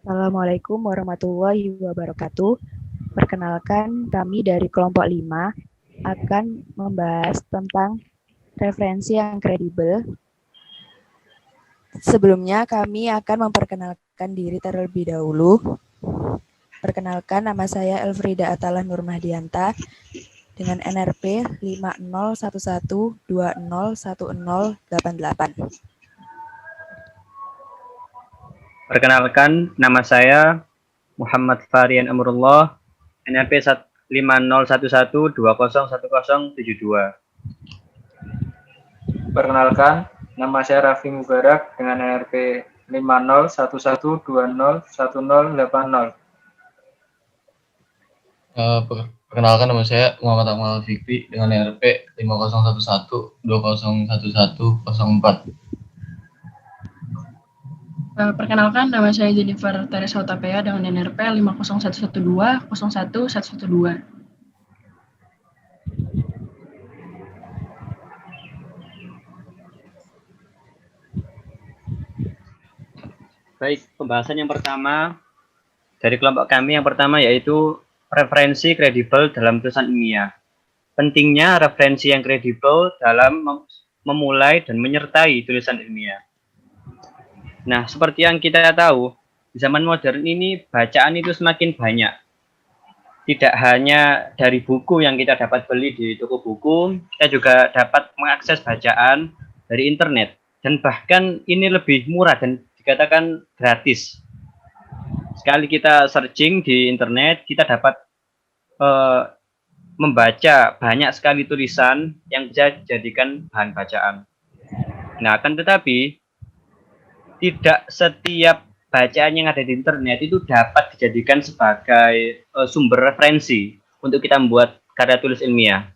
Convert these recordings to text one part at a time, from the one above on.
Assalamualaikum warahmatullahi wabarakatuh. Perkenalkan, kami dari kelompok 5 akan membahas tentang referensi yang kredibel. Sebelumnya, kami akan memperkenalkan diri terlebih dahulu. Perkenalkan, nama saya Elfrida Atalah Nurmahdianta dengan NRP 5011201088. Perkenalkan, nama saya Muhammad Farian Amrullah, NRP 5011201072. Perkenalkan, nama saya Raffi Mubarak dengan NRP 5011201080. Perkenalkan, nama saya Muhammad Akmal Fikri dengan NRP 5011201104. Perkenalkan, nama saya Jennifer Teresa Utapea dengan NRP 501120011112. Baik, pembahasan yang pertama dari kelompok kami yang pertama yaitu referensi kredibel dalam tulisan ilmiah. Pentingnya referensi yang kredibel dalam memulai dan menyertai tulisan ilmiah. Nah, seperti yang kita tahu, di zaman modern ini bacaan itu semakin banyak. Tidak hanya dari buku yang kita dapat beli di toko buku, kita juga dapat mengakses bacaan dari internet. Dan bahkan ini lebih murah dan dikatakan gratis. Sekali kita searching di internet, kita dapat membaca banyak sekali tulisan yang bisa dijadikan bahan bacaan. Nah, akan tetapi tidak setiap bacaan yang ada di internet itu dapat dijadikan sebagai sumber referensi untuk kita membuat karya tulis ilmiah.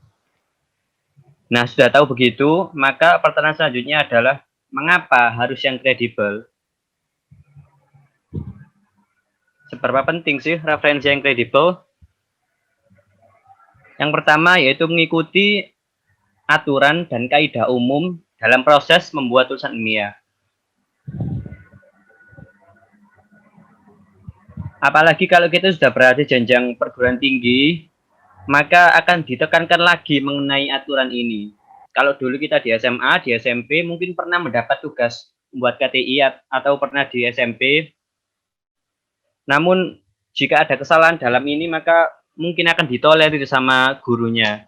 Nah, sudah tahu begitu, maka pertanyaan selanjutnya adalah mengapa harus yang kredibel? Seberapa penting sih referensi yang kredibel? Yang pertama yaitu mengikuti aturan dan kaidah umum dalam proses membuat tulisan ilmiah. Apalagi kalau kita sudah berada di jenjang perguruan tinggi, maka akan ditekankan lagi mengenai aturan ini. Kalau dulu kita di SMA, di SMP, mungkin pernah mendapat tugas membuat KTI atau pernah di SMP. Namun, jika ada kesalahan dalam ini, maka mungkin akan ditolerir sama gurunya.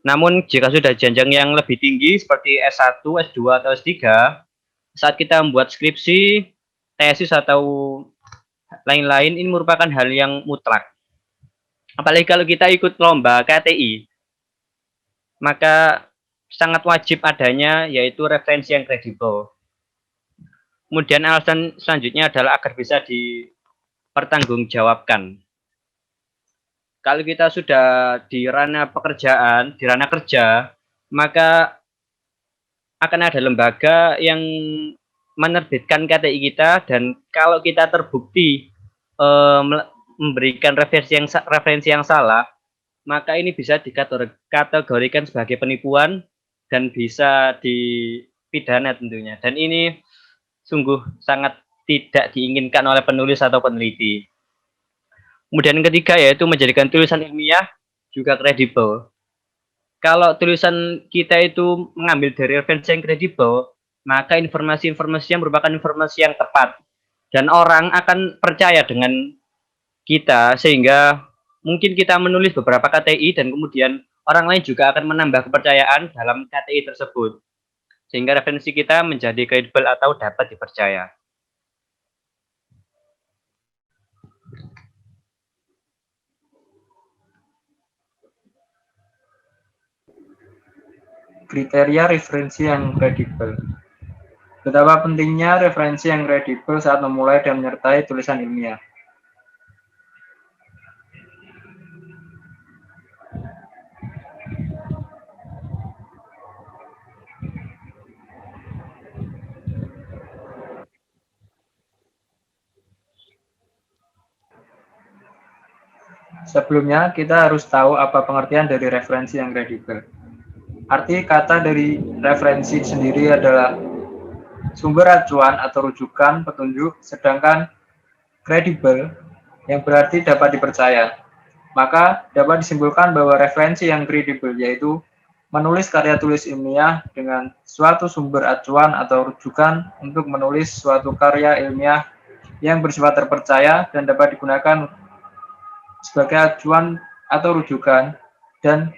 Namun, jika sudah jenjang yang lebih tinggi, seperti S1, S2, atau S3, saat kita membuat skripsi, tesis atau lain-lain, ini merupakan hal yang mutlak. Apalagi kalau kita ikut lomba KTI, maka sangat wajib adanya yaitu referensi yang kredibel. Kemudian alasan selanjutnya adalah agar bisa dipertanggungjawabkan. Kalau kita sudah di ranah pekerjaan, di ranah kerja, maka akan ada lembaga yang menerbitkan KTI kita, dan kalau kita terbukti memberikan referensi yang salah, maka ini bisa dikategorikan sebagai penipuan dan bisa dipidana tentunya. Dan ini sungguh sangat tidak diinginkan oleh penulis atau peneliti. Kemudian yang ketiga yaitu menjadikan tulisan ilmiah juga kredibel. Kalau tulisan kita itu mengambil dari referensi yang kredibel, maka informasi-informasi yang merupakan informasi yang tepat dan orang akan percaya dengan kita, sehingga mungkin kita menulis beberapa KTI dan kemudian orang lain juga akan menambah kepercayaan dalam KTI tersebut, sehingga referensi kita menjadi kredibel atau dapat dipercaya. Kriteria referensi yang kredibel. Betapa pentingnya referensi yang kredibel saat memulai dan menyertai tulisan ilmiah. Sebelumnya, kita harus tahu apa pengertian dari referensi yang kredibel. Arti kata dari referensi sendiri adalah sumber acuan atau rujukan petunjuk, sedangkan kredibel yang berarti dapat dipercaya. Maka dapat disimpulkan bahwa referensi yang kredibel yaitu menulis karya tulis ilmiah dengan suatu sumber acuan atau rujukan untuk menulis suatu karya ilmiah yang bersifat terpercaya dan dapat digunakan sebagai acuan atau rujukan, dan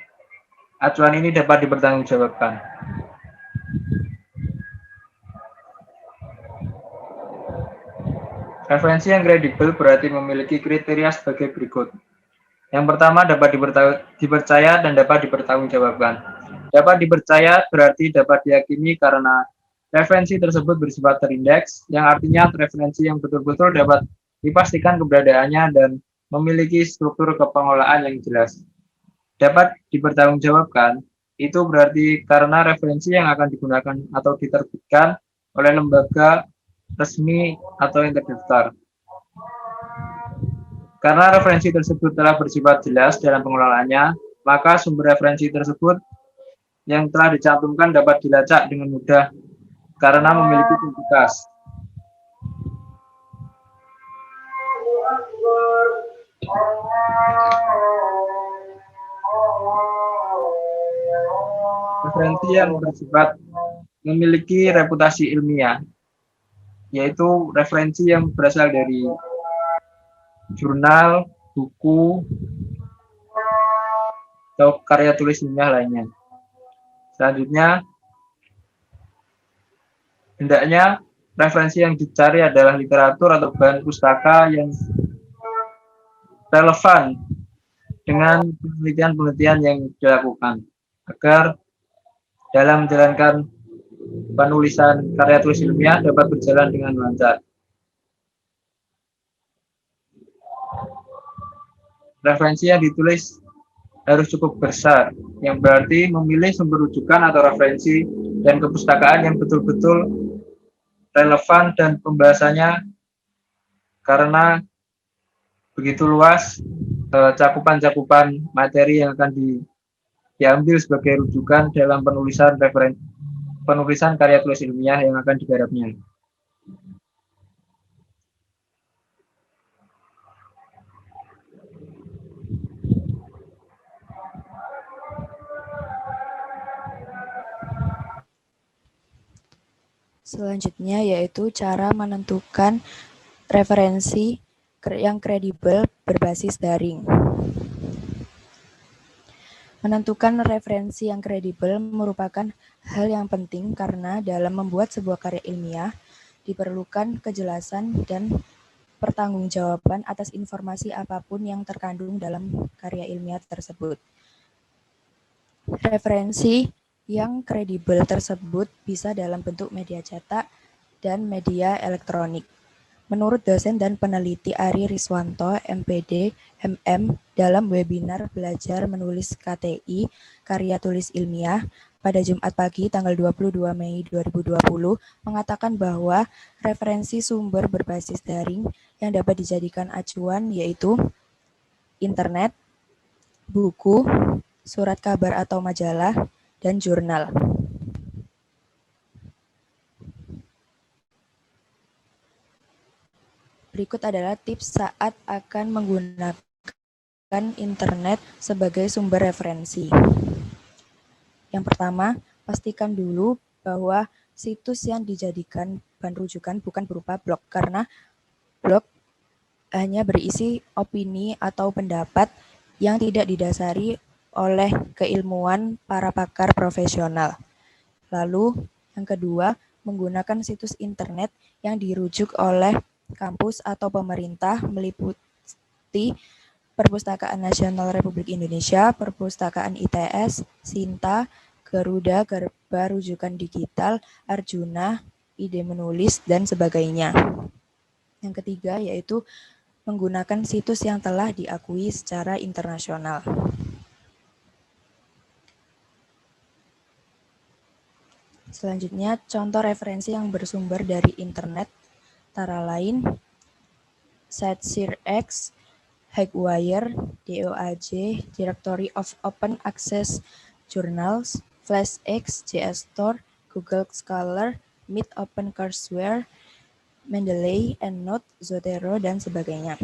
acuan ini dapat dipertanggungjawabkan. Referensi yang kredibel berarti memiliki kriteria sebagai berikut. Yang pertama, dapat dipercaya dan dapat dipertanggungjawabkan. Dapat dipercaya berarti dapat diyakini karena referensi tersebut bersifat terindeks, yang artinya referensi yang betul-betul dapat dipastikan keberadaannya dan memiliki struktur kepengolahan yang jelas. Dapat dipertanggungjawabkan, itu berarti karena referensi yang akan digunakan atau diterbitkan oleh lembaga resmi atau yang terdaftar. Karena referensi tersebut telah bersifat jelas dalam pengelolaannya, maka sumber referensi tersebut yang telah dicantumkan dapat dilacak dengan mudah karena memiliki identitas. Referensi yang bersifat memiliki reputasi ilmiah, yaitu referensi yang berasal dari jurnal, buku, atau karya tulis ilmiah lainnya. Selanjutnya, hendaknya referensi yang dicari adalah literatur atau bahan pustaka yang relevan dengan penelitian-penelitian yang dilakukan, agar dalam menjalankan penulisan karya tulis ilmiah dapat berjalan dengan lancar. Referensi yang ditulis harus cukup besar, yang berarti memilih sumber rujukan atau referensi dan kepustakaan yang betul-betul relevan dan pembahasannya, karena begitu luas cakupan-cakupan materi yang akan diambil sebagai rujukan dalam penulisan karya tulis ilmiah yang akan digarapnya. Selanjutnya yaitu cara menentukan referensi yang kredibel berbasis daring. Menentukan referensi yang kredibel merupakan hal yang penting karena dalam membuat sebuah karya ilmiah diperlukan kejelasan dan pertanggungjawaban atas informasi apapun yang terkandung dalam karya ilmiah tersebut. Referensi yang kredibel tersebut bisa dalam bentuk media cetak dan media elektronik. Menurut dosen dan peneliti Ari Riswanto, MPD, MM, dalam webinar Belajar Menulis KTI, Karya Tulis Ilmiah, pada Jumat pagi tanggal 22 Mei 2020, mengatakan bahwa referensi sumber berbasis daring yang dapat dijadikan acuan yaitu internet, buku, surat kabar atau majalah, dan jurnal. Berikut adalah tips saat akan menggunakan internet sebagai sumber referensi. Yang pertama, pastikan dulu bahwa situs yang dijadikan bahan rujukan bukan berupa blog, karena blog hanya berisi opini atau pendapat yang tidak didasari oleh keilmuan para pakar profesional. Lalu, yang kedua, menggunakan situs internet yang dirujuk oleh kampus atau pemerintah meliputi Perpustakaan Nasional Republik Indonesia, Perpustakaan ITS, Sinta, Garuda, Garba Rujukan Digital, Arjuna, Ide Menulis, dan sebagainya. Yang ketiga yaitu menggunakan situs yang telah diakui secara internasional. Selanjutnya, contoh referensi yang bersumber dari internet, antara lain CiteSeerX, Hackwire, DOAJ, Directory of Open Access Journals, FlashX, JSTOR, Google Scholar, Meet, OpenCourseware, Mendeley, EndNote, Zotero, dan sebagainya.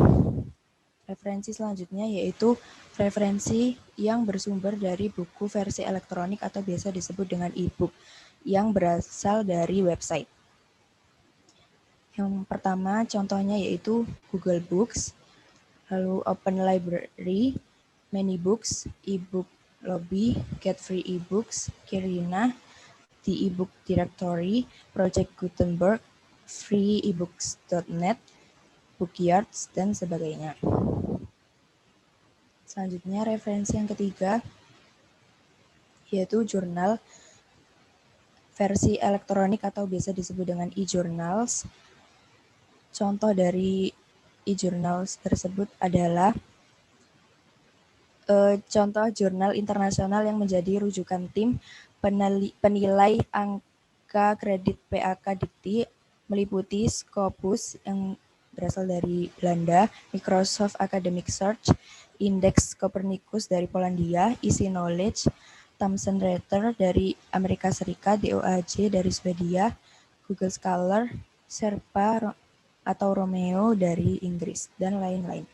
Referensi selanjutnya yaitu referensi yang bersumber dari buku versi elektronik atau biasa disebut dengan e-book yang berasal dari website. Yang pertama contohnya yaitu Google Books, lalu Open Library, Many-Books, eBook Lobby, Get Free eBooks, Kirina, The eBook Directory, Project Gutenberg, freeebooks.net, Bookyards, dan sebagainya. Selanjutnya referensi yang ketiga yaitu jurnal versi elektronik atau biasa disebut dengan e-journals. Contoh dari e-journals tersebut adalah contoh jurnal internasional yang menjadi rujukan tim penilai angka kredit PAK Dikti meliputi Scopus yang berasal dari Belanda, Microsoft Academic Search, Index Copernicus dari Polandia, Easy Knowledge, Thomson Reuters dari Amerika Serikat, DOAJ dari Swedia, Google Scholar, Sherpa atau Romeo dari Inggris, dan lain-lain.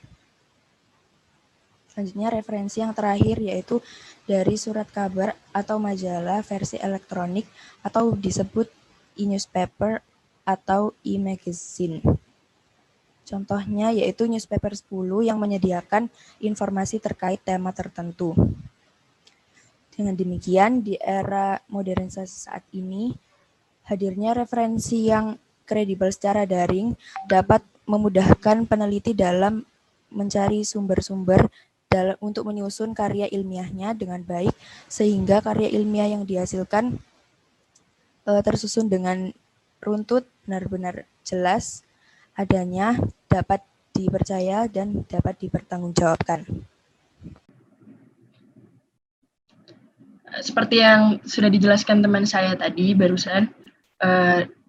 Selanjutnya referensi yang terakhir yaitu dari surat kabar atau majalah versi elektronik atau disebut e-newspaper atau e-magazine. Contohnya yaitu newspaper 10 yang menyediakan informasi terkait tema tertentu. Dengan demikian, di era modernisasi saat ini, hadirnya referensi yang kredibel secara daring dapat memudahkan peneliti dalam mencari sumber-sumber untuk menyusun karya ilmiahnya dengan baik, sehingga karya ilmiah yang dihasilkan tersusun dengan runtut, benar-benar jelas adanya, dapat dipercaya, dan dapat dipertanggungjawabkan. Seperti yang sudah dijelaskan teman saya tadi barusan,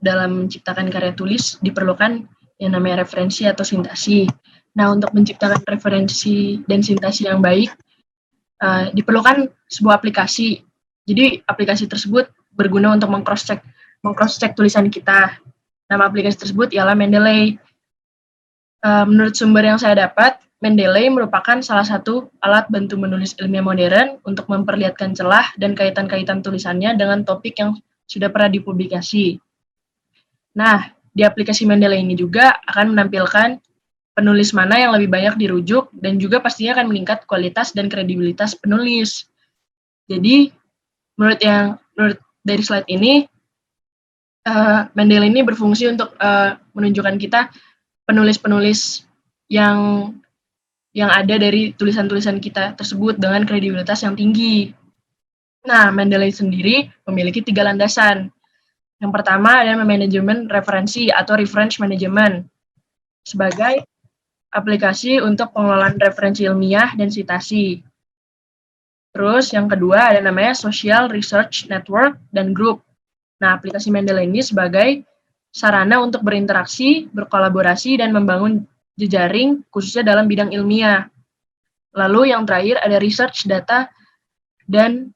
dalam menciptakan karya tulis diperlukan yang namanya referensi atau sintasi. Nah, untuk menciptakan referensi dan sintasi yang baik, diperlukan sebuah aplikasi. Jadi, aplikasi tersebut berguna untuk meng-cross-check tulisan kita. Nama aplikasi tersebut ialah Mendeley. Menurut sumber yang saya dapat, Mendeley merupakan salah satu alat bantu menulis ilmiah modern untuk memperlihatkan celah dan kaitan-kaitan tulisannya dengan topik yang sudah pernah dipublikasi. Nah, di aplikasi Mendeley ini juga akan menampilkan penulis mana yang lebih banyak dirujuk dan juga pastinya akan meningkat kualitas dan kredibilitas penulis. Jadi, menurut dari slide ini, Mendeley ini berfungsi untuk menunjukkan kita penulis-penulis yang ada dari tulisan-tulisan kita tersebut dengan kredibilitas yang tinggi. Nah, Mendeley sendiri memiliki 3 landasan. Yang pertama adalah manajemen referensi atau reference management sebagai aplikasi untuk pengelolaan referensi ilmiah dan citasi. Terus yang kedua ada namanya Social Research Network dan Group. Nah, aplikasi Mendeley ini sebagai sarana untuk berinteraksi, berkolaborasi, dan membangun jejaring khususnya dalam bidang ilmiah. Lalu yang terakhir ada Research Data dan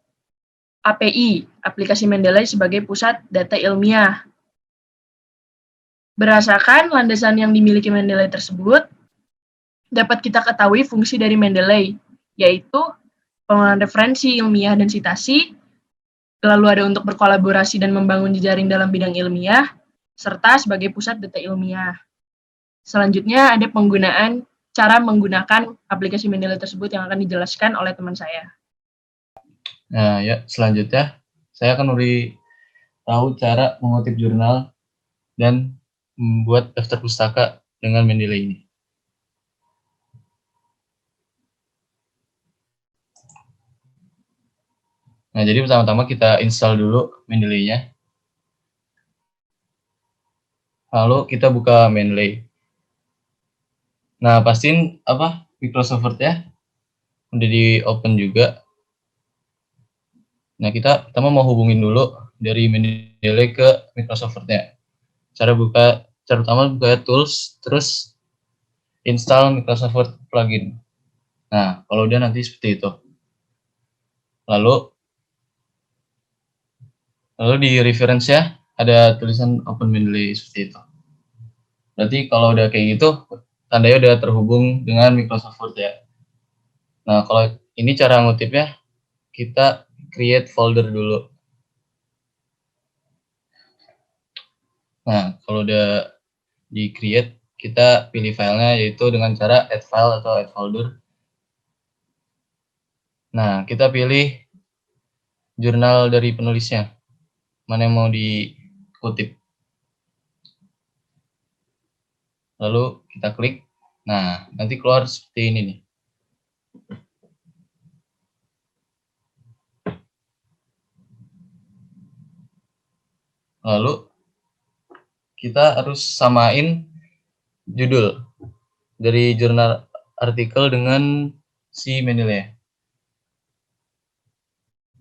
API, aplikasi Mendeley sebagai pusat data ilmiah. Berdasarkan landasan yang dimiliki Mendeley tersebut, dapat kita ketahui fungsi dari Mendeley, yaitu pengelolaan referensi ilmiah dan citasi, lalu ada untuk berkolaborasi dan membangun jejaring dalam bidang ilmiah, serta sebagai pusat data ilmiah. Selanjutnya ada cara menggunakan aplikasi Mendeley tersebut yang akan dijelaskan oleh teman saya. Nah, ya selanjutnya saya akan tahu cara mengutip jurnal dan membuat daftar pustaka dengan Mendeley ini. Nah, jadi pertama-tama kita install dulu Mendeley-nya. Lalu kita buka Mendeley. Nah, pastiin Microsoft Word ya udah di open juga. Nah, kita pertama mau hubungin dulu dari Mendeley ke Microsoft Word-nya. Cara pertama buka tools, terus install Microsoft Word plugin. Nah, kalau udah nanti seperti itu. Lalu di reference ya, ada tulisan Open Mendeley seperti itu. Berarti kalau udah kayak gitu, tandanya udah terhubung dengan Microsoft Word ya. Nah, kalau ini cara ngutipnya, kita create folder dulu. Nah, kalau udah di create, kita pilih filenya yaitu dengan cara add file atau add folder. Nah, kita pilih jurnal dari penulisnya, mana yang mau dikutip. Lalu kita klik. Nah, nanti keluar seperti ini nih. Lalu kita harus samain judul dari jurnal artikel dengan si Mendeley.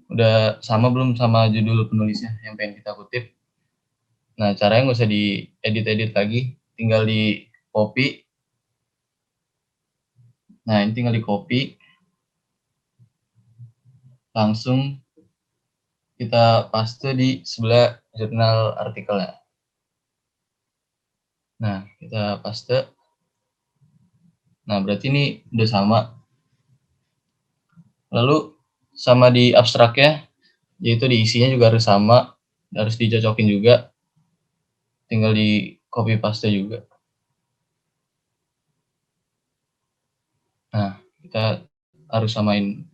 Udah sama belum sama judul penulisnya yang pengen kita kutip? Nah, caranya nggak usah diedit-edit lagi, tinggal di copy. Nah, ini tinggal di copy. Langsung kita paste di sebelah jurnal artikelnya. Nah, kita paste. Nah, berarti ini udah sama. Lalu sama di abstraknya, yaitu di isinya juga harus sama, harus dicocokin juga. Tinggal di copy paste juga. Nah, kita harus samain.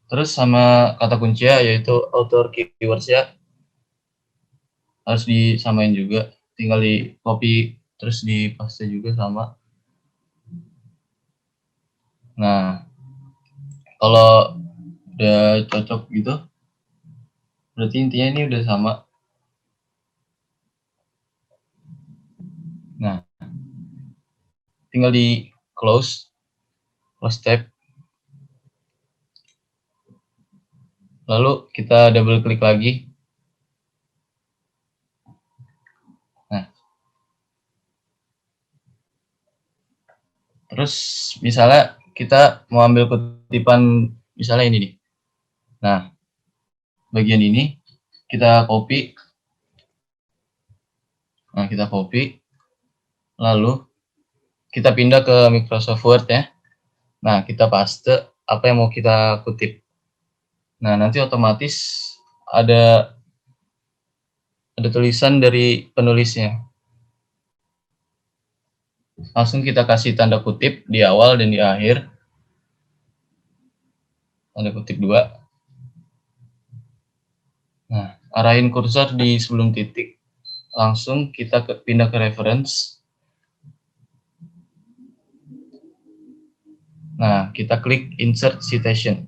Terus sama kata kunci ya, yaitu author keywords ya, harus disamain juga. Tinggal di copy terus di paste juga sama. Nah, kalau udah cocok gitu, berarti intinya ini udah sama. Nah, tinggal di close tab. Lalu kita double klik lagi. Nah, terus misalnya kita mau ambil kutipan misalnya ini nih. Nah, bagian ini kita copy. Nah, kita copy. Lalu kita pindah ke Microsoft Word ya. Nah, kita paste apa yang mau kita kutip. Nah, nanti otomatis ada tulisan dari penulisnya. Langsung kita kasih tanda kutip di awal dan di akhir. Tanda kutip 2. Nah, arahin kursor di sebelum titik. Langsung kita pindah ke reference. Nah, kita klik insert citation.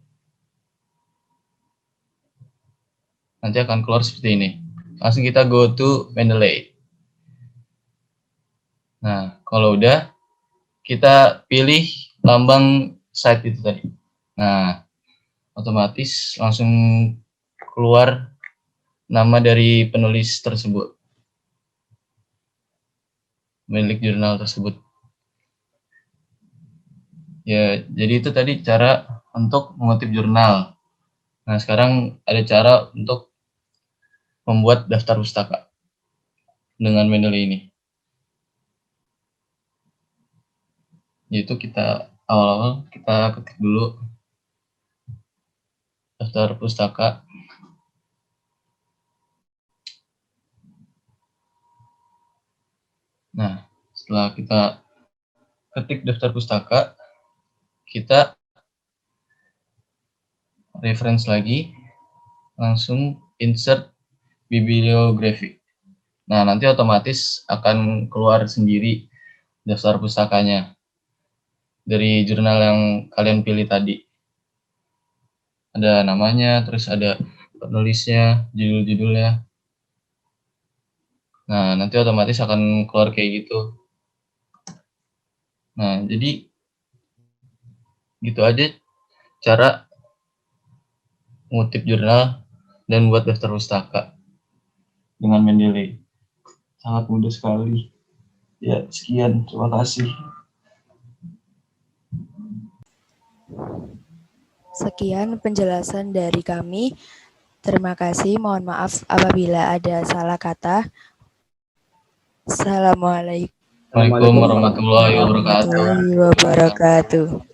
Nanti akan keluar seperti ini. Langsung kita go to Mendeley. Nah, kalau udah, kita pilih lambang site itu tadi. Nah, otomatis langsung keluar nama dari penulis tersebut, milik jurnal tersebut. Ya, jadi itu tadi cara untuk mengutip jurnal. Nah, sekarang ada cara untuk membuat daftar pustaka dengan Mendeley ini. Yaitu kita awal-awal kita ketik dulu daftar pustaka. Nah, setelah kita ketik daftar pustaka, kita reference lagi, langsung insert bibliography. Nah, nanti otomatis akan keluar sendiri daftar pustakanya dari jurnal yang kalian pilih tadi. Ada namanya, terus ada penulisnya, judul-judulnya. Nah, nanti otomatis akan keluar kayak gitu. Nah, jadi gitu aja cara ngutip jurnal dan buat daftar pustaka dengan Mendeley. Sangat mudah sekali. Ya, sekian. Terima kasih. Sekian penjelasan dari kami. Terima kasih, mohon maaf apabila ada salah kata. Assalamualaikum Waalaikumsalam warahmatullahi wabarakatuh. warahmatullahi wabarakatuh.